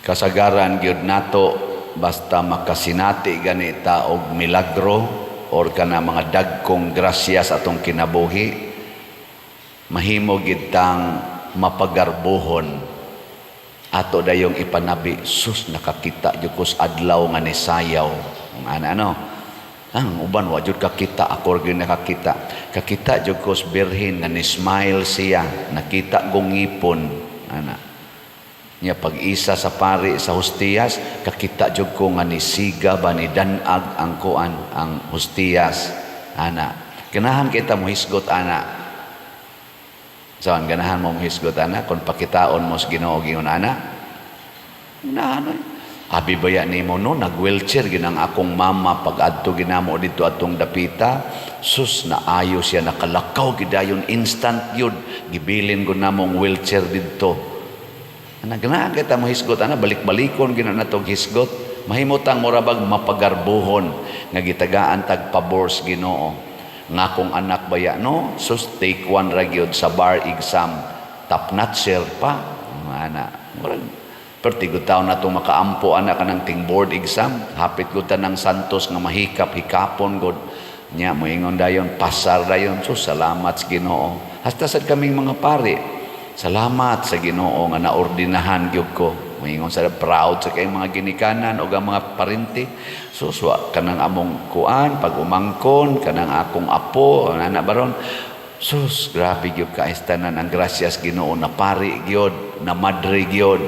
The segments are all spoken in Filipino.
Kasagaran gyud nato basta makasinati ganita og milagro or kana mga dagkong grasya sa atong kinabuhi, mahimo gid tang mapagarbuhon ato dayong ipanabi, sus nakakita jud ko sa adlaw nga ni sayaw ano ang uban wa jud kakita, ako gyud nakakita, kakita jud ko sa birhen nga ni smile siya, nakita gong ngipon ana niya pag-isa sa pari sa hostiyas, kakita jud ko nga ni siga ba ni danag ang kuan ang hostiyas ana. Ganahan kita mo hisgot ana. Saan ganahan mo hisgot ana kung pakitaon mo sa Ginoo gingon ana? Ganahan abi baya nimo no nag-wheelchair ginang akong mama pag adto ginamo dito atong dapita, sus naayo siya nakalakaw gidayon instant yun gibilin ko namong wheelchair dito. Ganahan kita mo hisgot ana, balik-balikon gina natong hisgot, mahimutang murabag mapagarbuhon nga gitagaan tag pabor sa Ginoo nga kung anak baya no sus take one ra gyud sa bar exam top notcher pa ana murag perti gud taon natong makaampo ana kanang ting board exam, hapit gud tanang santos nga mahikap hikapon gud nya moingon dayon pasar dayon, sus salamat sa Ginoo. Hasta sad kaming mga pari, salamat sa Ginoo nga naordinahan gyud ko. Moingon sa proud sa kay mga ginikanan o ang mga parente. Suswa kanang among kuan pag umangkon kanang akong apo ana baron. Sus grabe gyud ka istanan ang grasyas Ginoo na pari gyud na madre gyud.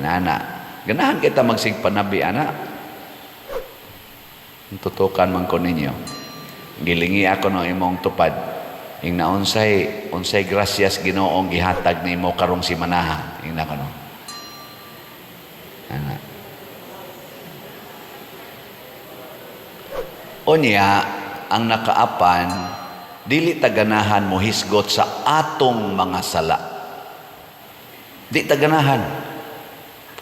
Ana ganahan kita magsigpanabi ana. Tutukan man ko ninyo. Gilingi ako no imong tupad. Ing na unsay grasyas Ginoong gihatag nimo karong simanaha ing na kano ana onya ang nakaapan dili taganahan mo hisgot sa atong mga sala, di taganahan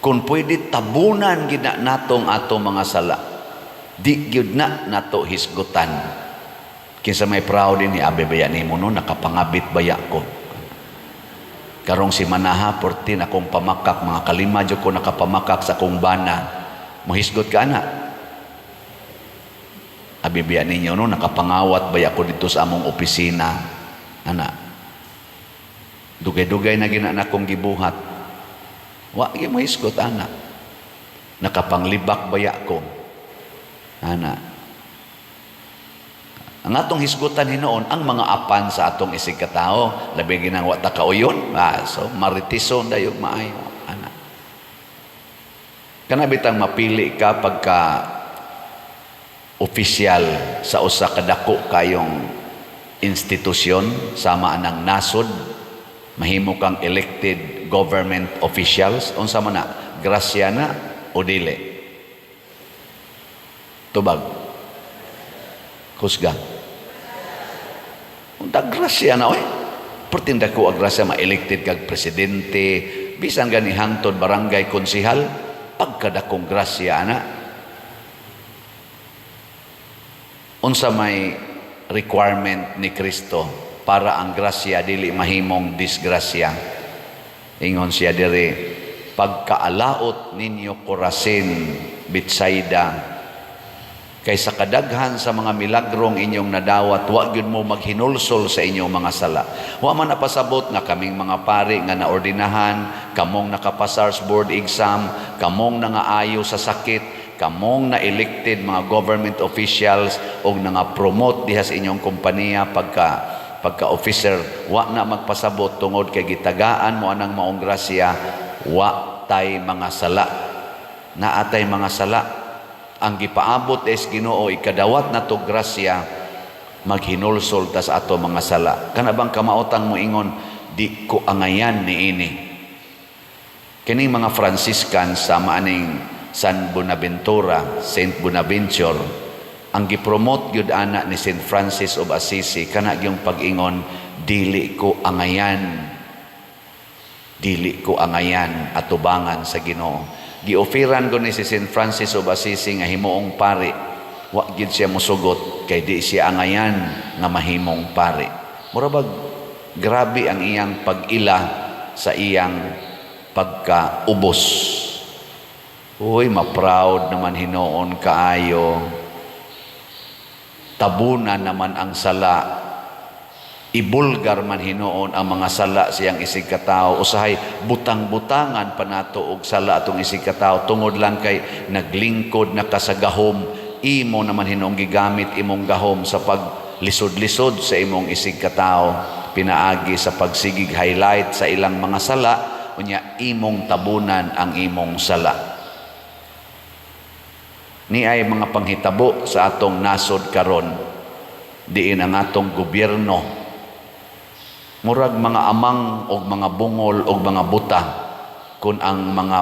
kung pwede tabunan gina natong atong mga sala, di gyud na nato hisgutan. Kinsa may proud ni abi baya nimo no nakapangabit baya ko karong si manaha 14 akong pamakak mga kalima jud ko nakapamakak sa akong bana, mohisgot ka ana abi baya ninyo no nakapangawat baya ko dito sa among opisina ana dugay-dugay na gina akong gibuhat wa gyud mohisgot ana nakapanglibak baya ko ana. Ang atong hisgutan hinoon ang mga apan sa atong isig katao, labi ginang wa ta kauyon, so maritiso dayon maayo ana. Kana bitang mapili ka pagka opisyal sa usa ka dako kayong institusyon sama anang nasod, mahimo kang elected government officials, unsa man na grasya na o dili? Tubag kusga unta grasya na oy pertinda ko agrasya ma-elected kag presidente bisan gani hangtod barangay konsehal pagkadakong grasya ana unsa may requirement ni Kristo para ang grasya dili mahimong disgrasya. Ingon siya diri pagkaalaot ninyo Corazin Betsaida kaysa kadaghan sa mga milagrong inyong nadawat, wa gyud mo maghinulsol sa inyong mga sala. Wa man napasabot nga kaming mga pari nga naordinahan, kamong nakapasar sa board exam, kamong nangaayo sa sakit, kamong na-elected mga government officials o nga-promote diha sa inyong kompanya pagka-officer, wa na magpasabot tungod kay gitagaan mo anang maong grasya, wa tay mga sala. Naatay mga sala. Ang gipaabot es Ginoo ikadawat nato grasya maghinulsol ta sa ato mga sala. Kana bang kamautang mo ingon di ko angayan niini. Kini mga Franciscan sa maaning San Bonaventura, Saint Bonaventure, ang gipromote gyud ana ni Saint Francis of Assisi kana gyung pag-ingon dili ko angayan. Dili ko angayan atubangan sa Ginoo. Giofiran ko ni si St. Francis of Assisi nga himuong pari, wa gid siya mosugot kay di siya angayan nga mahimong pari. Murabag grabe ang iyang pag-ila sa iyang pagkaubos. Uy, ma-proud naman hinoon kaayo. Tabunan naman ang sala. Ibulgar man hinoon ang mga sala siyang isig katao. Usahay, butang-butangan pa nato og sala atong isig katao. Tungod lang kay naglingkod na kasagahom. Imo naman hinoong gigamit imong gahom sa paglisod-lisod sa imong isig katao. Pinaagi sa pagsigig highlight sa ilang mga sala. Unya, imong tabunan ang imong sala. Ni ay mga panghitabo sa atong nasod karon. Diin ang atong gobyerno. Murag mga amang o mga bungol o mga buta kung ang mga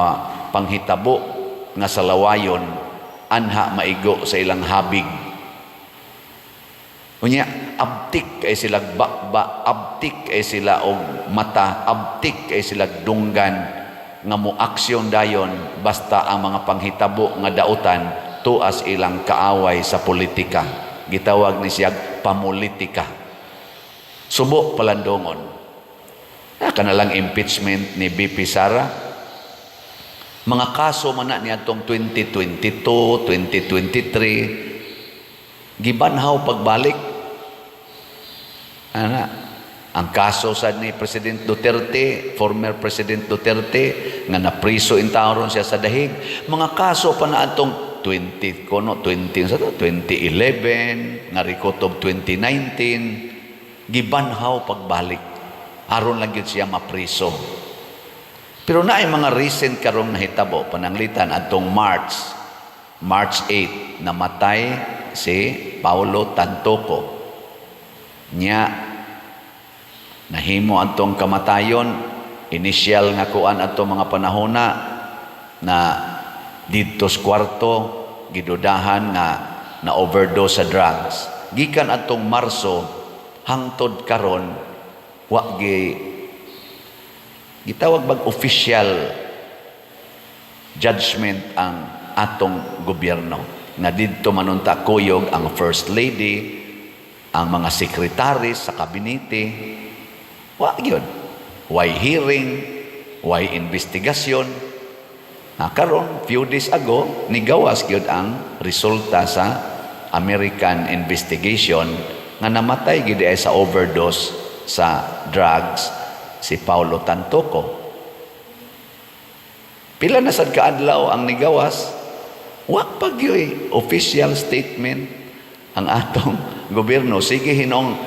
panghitabo nga salawayon anha maigo sa ilang habig. Unya, abtik kay sila bakba, abtik kay sila og mata, abtik kay sila dunggan nga mo aksyon dayon basta ang mga panghitabo nga dautan tuas ilang kaaway sa politika. Gitawag ni siya pamulitika. Subo palandongon. Kanalang impeachment ni BP Sara. Mga kaso man na niya itong 2022, 2023, gibanhaw pagbalik. Ang kaso sa ni President Duterte, former President Duterte, nga napriso in taon siya sa dahig. Mga kaso pa na itong 2011, nga record of 2019, gibanhaw pagbalik. Aron lang yun siya mapriso. Pero na ay mga recent karong nahitabo, pananglitan atong March 8, namatay si Paulo Tantoco. Nya, nahimo atong kamatayon, initial nga kuan atong mga panahona na dito sa kwarto, gidudahan nga na overdose sa drugs. Gikan atong Marso, hangtod karon wa gitawag bag official judgment ang atong gobyerno na didto manunta kuyog ang First Lady, ang mga sekretaris sa kabinete. Wa gyud. Why hearing, why investigasyon. Karon few days ago nigawas gyud ang resulta sa American investigation nga namatay gid ay sa overdose sa drugs si Paulo Tantoco. Pila na sad kaadlaw ang nigawas, wa pa gyud official statement ang atong gobyerno. Sige hinong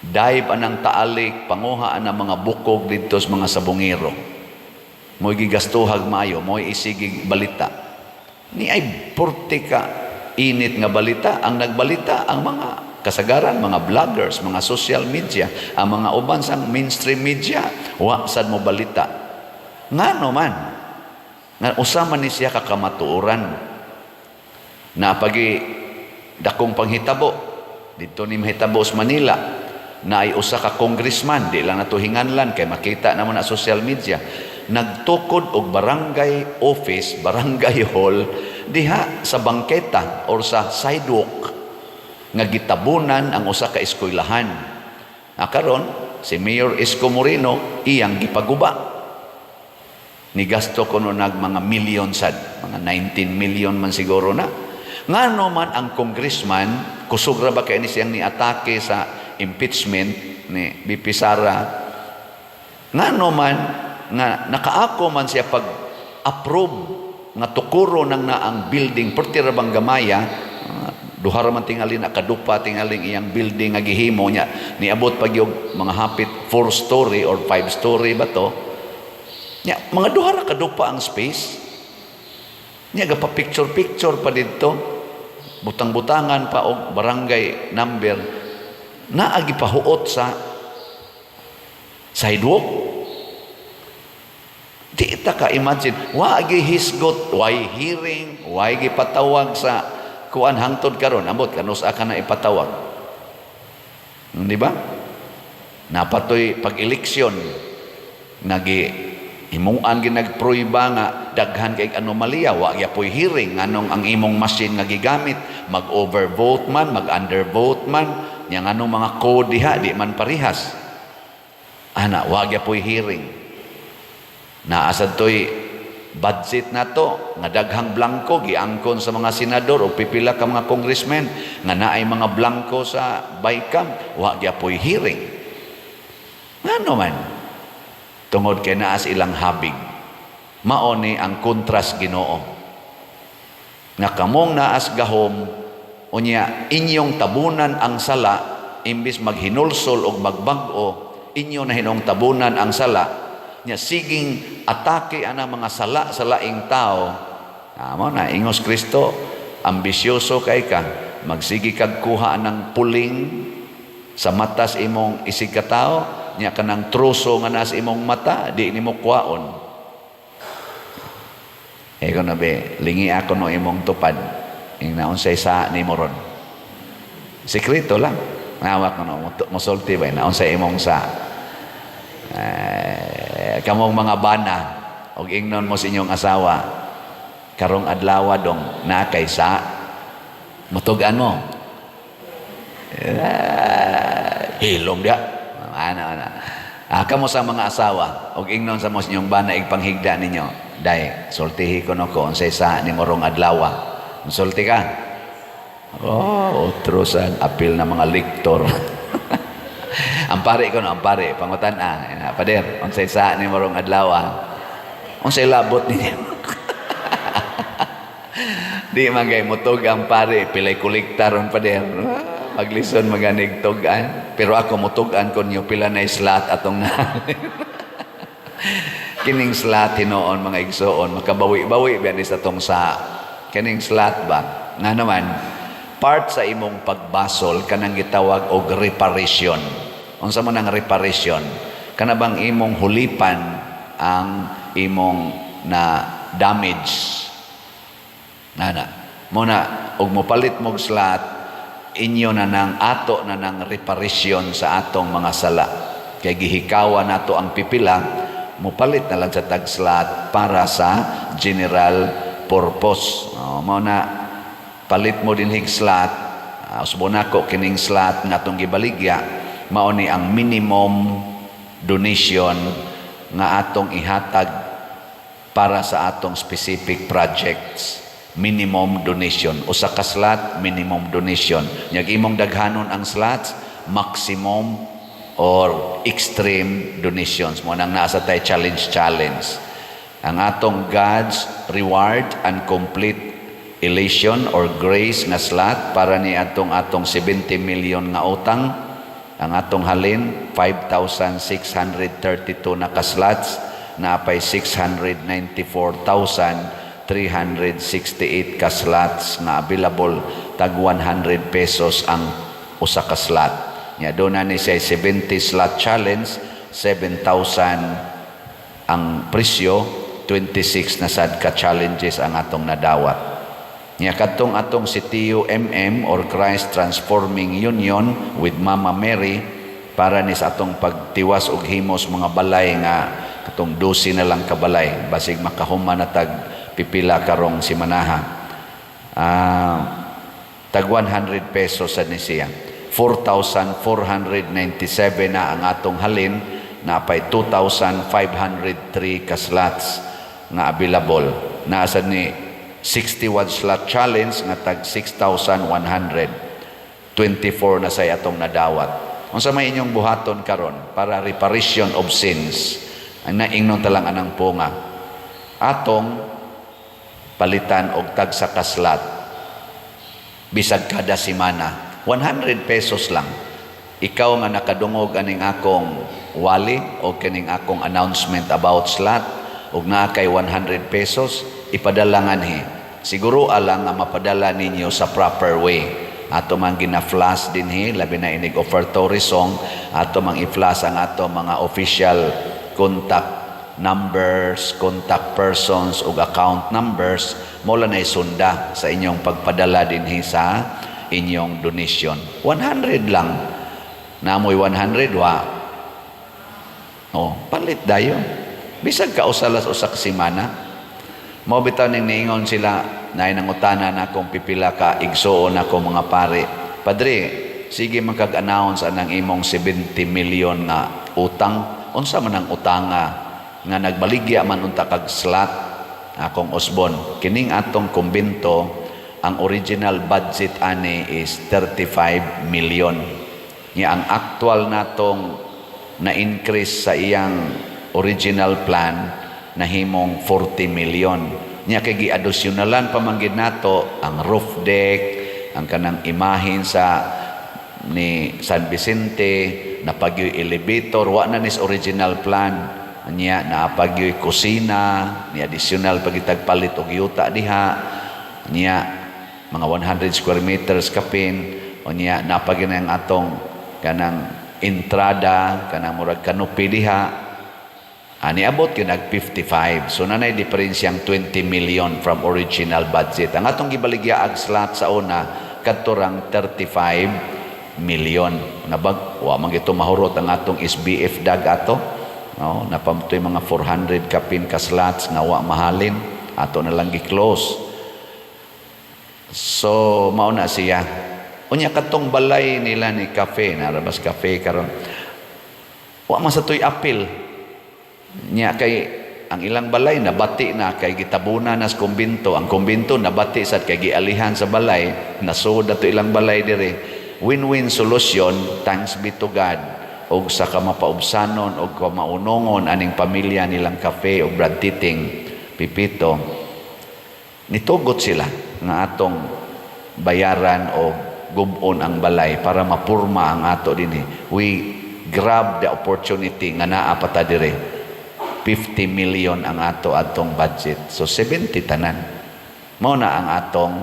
dive anang taalik, panguhaan ang mga bukog dito sa mga sabungero. Mo'y gigastuhag maayo, mo'y isigig balita. Ni ay porte ka init nga balita, ang nagbalita ang mga kasagaran, mga vloggers, mga social media, ang mga uban sang mainstream media, wa sad mo balita. Ngano man, nga usama ni siya kakamatuoran na pagi dakong panghitabo dito ni mahitabo sa Manila na ay usa ka congressman, di lang nato hinganlan kay makita naman na social media, nagtukod og barangay office, barangay hall diha sa bangketa or sa sidewalk nga gitabunan ang usa ka eskwelahan. Karon si Mayor Isko Moreno iyang gipaguba. Nigasto ko no nag mga million sad, mga 19 million man siguro na. Ngano man ang congressman, kusog ra ba kay ni siyang niatake sa impeachment ni BP Sara. Ngano man nga nakaako man siya pag-approve nga tukuro nang na ang building perti ra bang gamaya, duha ra man tingali na kadupa tingaling iyang building nga gihimo niya niabot pag yung mga hapit 4 story or 5 story ba to niya, mga duha ra kadupa ang space niya, gapa picture pa dito, butang-butangan pa og barangay number na agi pahuot sa sidewalk. Di ita ka imagine, wa agi hisgot, why hearing, why gipatawag sa kuan hangtod karon, ambot kanus ka na ipatawag. Di ba? Napatoy pag-eleksyon, himuan ginagproiba nga daghan kay anomalya, wa gyapon hearing nganong ang imong machine nga gigamit, mag-overvote man, mag-undervote man, nya nganong mga code diha di man parihas. Wa gyapon hearing. Naasad to'y budget na to nga daghang blanco giangkon sa mga senador o pipila ka mga congressmen nga naay mga blanco sa BICAM, wa gyapoy hearing. Ngano man tungod kay naas ilang habig. Mao ni ang kontras Ginoo nga kamong naas gahom unya inyong tabunan ang sala imbis maghinulsol og magbag-o, inyo na hinong tabunan ang sala nya siging atake ana mga sala sa laing tao. Amo na ingos Kristo, ambisyoso kay ka, magsigi kag kuha ng puling sa matas imong isig ka tao, nya kanang truso nga nas imong mata di nimo kuwaon. Eko na be, lingi ako no imong tupad. Ing naunsay sa ni mo ron. Sekreto lang. Nawak no, musulti ba, naunsay imong sa. Kamong mga bana, og ingnon mo sa inyong asawa, karong adlaw dong, na kay sa, mutugan mo. Hilom dia. Ana. Kamo sa mga asawa, og ingnon sa mo sa inyong bana, igpanghigda ninyo. Day, sultihi ko no ko, unsay sa ni morong adlaw. Sulti ka? Utrosan, apil na mga liktor. Ampare ko no, ampare, pangutan pader, unsay sa ni morong adlaw. Unsay labot ninyo? Di man kay mutog ampare, pilay kolektar on pader. Maglison maganig tugan. Pero ako mutugan ko niyo pila na slot atong na. Kining slot hinoon mga igsoon, makabawi-bawi ba ni sa tong sa kining slot ba? Nga naman, part sa imong pagbasol kanang gitawag og reparation. Unsa man ang reparation? Kana bang imong hulipan ang imong na damage. Nana, muna og mopalit mog slot, inyo na nang ato na nang reparation sa atong mga sala. Kay gihikawa nato ang pipila, mupalit na lang sa tag-slot para sa general purpose. Mao na palit mo din hig slot, usbon ako kining slot nga atong gibaligya, mao ni ang minimum donation nga atong ihatag para sa atong specific projects. Minimum donation. Usa ka slot, minimum donation. Nyag imong daghanon ang slots, maximum or extreme donations. Mo nang nasa tay challenge. Ang atong God's reward and complete elation or grace nga slot para ni atong 70 million nga utang. Ang atong halin 5,632 na ka slots, naapay 694,368 ka slots nga available, tag 100 pesos ang usa ka slot. Nya doon na ni siya 70 slot challenge, 7,000 ang presyo, 26 na sad ka challenges ang atong nadawat. Nya katong atong CTU or Christ Transforming Union with Mama Mary para ni sa atong pagtiwas og himos mga balay nga katong 12 na lang ka balay basig makahuman na tag pipila karong simanaha. Tag 100 pesos sa ni siya. 4,497 na ang atong halin, na pay 2,503 ka slots nga available. Nasa ni 61 slot challenge nga tag 6,100. 24 na say atong nadawat. Unsa may inyong buhaton karon para reparation of sins? Ang naingnon talang anang punga. Atong palitan og tag sa kaslat bisag kada semana. 100 pesos lang. Ikaw nga nakadungog aning akong wali o kining akong announcement about slot ug naa kay 100 pesos, ipadala nganhi. Siguro alang nga mapadala ninyo sa proper way. Ato man gina-flash dinhi, labi na inig offertory song, ato mang i-flash ang ato mga official contact numbers, contact persons ug account numbers, mola na isunda sa inyong pagpadala dinhi sa inyong donation. 100 lang. Namoy 100 wa. Palit dayon. Bisag ka usalas usak semana. Mao bitaw ning niingon sila nay nangutana na kung pipila ka igsuon ako mga pare. Padre, sige makag-announce anang imong 70 million nga utang. Unsa man ang utanga nga nagbaligya man unta kag slot akong Osbon, kining atong kumbento, ang original budget ani is 35 million. Nya ang actual natong na-increase sa iyang original plan nahimong 40 million. Nya kay giadosyonalan pamanggid nato ang roof deck, ang kanang imahin sa ni San Vicente, napagyoy elevator, wa na nis original plan. Nya naapagyoy kusina, ni additional pagitagpalit og yuta diha. Nya mga 100 square meters kapin, o niya napagyoy na ang atong kanang entrada, kanang murag canopy diha. Ani abot yun nag 55. So nanay diferensyang 20 million from original budget. Ang atong gibaligya ag slot sa una kadtorang 35 million. Nabag wa man gito mahurot ang atong SBF dag ato. No, napamtoy mga 400 kapin ka slots nga wa mahalin, ato na lang gi-close. So mao na siya. Unya katong balay nila ni cafe, narabas cafe karon. Wa man sa tuy apil. Nya kay ang ilang balay nabati na kay gitabuna na sa kumbento. Ang kumbento nabati sad kay gialihan sa balay, nasud ato ilang balay dire. Win-win solution, thanks be to God. Og sa kamapaubsanon og kamaunongon aning pamilya nilang cafe og Brad Titing Pipito, nitugot sila nga atong bayaran o gubon ang balay para mapurma ang ato dinhi. We grab the opportunity nga naa pa ta dire. 50 million ang atong budget. So 70 tanan. Mao na ang atong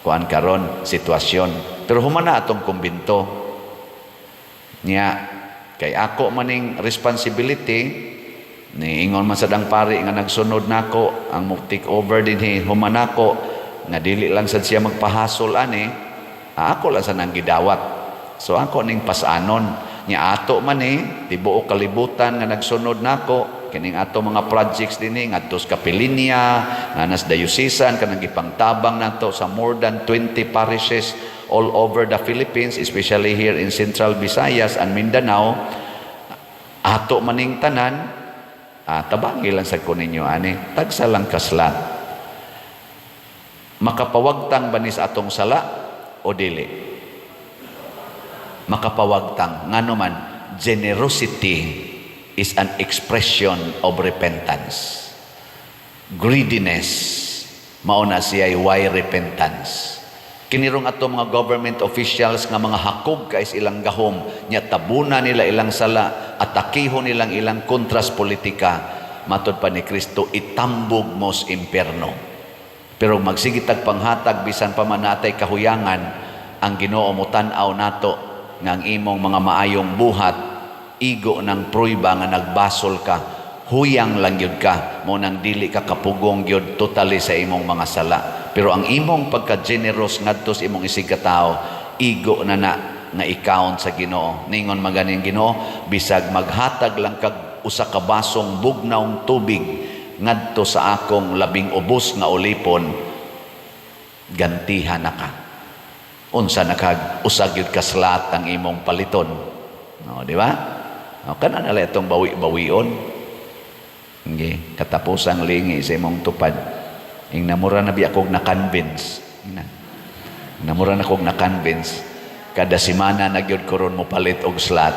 kuan karon sitwasyon. Pero human na atong kumbento. Nya kay ako maning responsibility ni ingon man sa dang pari nga nagsunod nako ang mo take over dinhi human nako nga dili lang sad siya magpahasol ani, ako lang sa nang gidawat. So ako ning pasanon nya ato man tibuok kalibutan nga nagsunod nako kining ato mga projects dinhi ngadto sa Kapilinya nga nas diocesan kanang gipangtabang nato sa more than 20 parishes all over the Philippines, especially here in Central Visayas and Mindanao. Ato maning tanan, tabangi lang sa kuninyo ani, tagsa lang kaslat. Makapawagtang banis atong sala o dili? Makapawagtang. Ngano man, generosity is an expression of repentance. Greediness, mauna siya why repentance. Kinirong ato mga government officials nga mga hakog kay ilang gahom, nya tabuna nila ilang sala, atakihon nilang ilang kontras politika, matod pa ni Kristo, itambog mo sa impyerno. Pero magsigitag panghatag, bisan pa man natay kahuyangan, ang Ginoo mo tan-aw nato, nga ang imong mga maayong buhat, igo ng pruiba nga nagbasol ka, huyang lang yun ka, mo nang dili ka kapugong yun totally sa imong mga sala. Pero ang imong pagka-generous ngadto sa imong isigkatao, igo na nga i-count sa Ginoo. Ningon maganing Ginoo, bisag maghatag lang kag usa ka basong bugnaw tubig ngadto sa akong labing ubos nga ulipon, gantihan na ka. Unsa nakag usag yun kaslat ang imong paliton. No, di ba? No, kana na itong bawi-bawion. Okay. Katapusang lingi sa imong tupad. Ing namura na biya kong na-convince. Namura na kong na-convince. Kada simana nagyod ko ron mo palit og slot.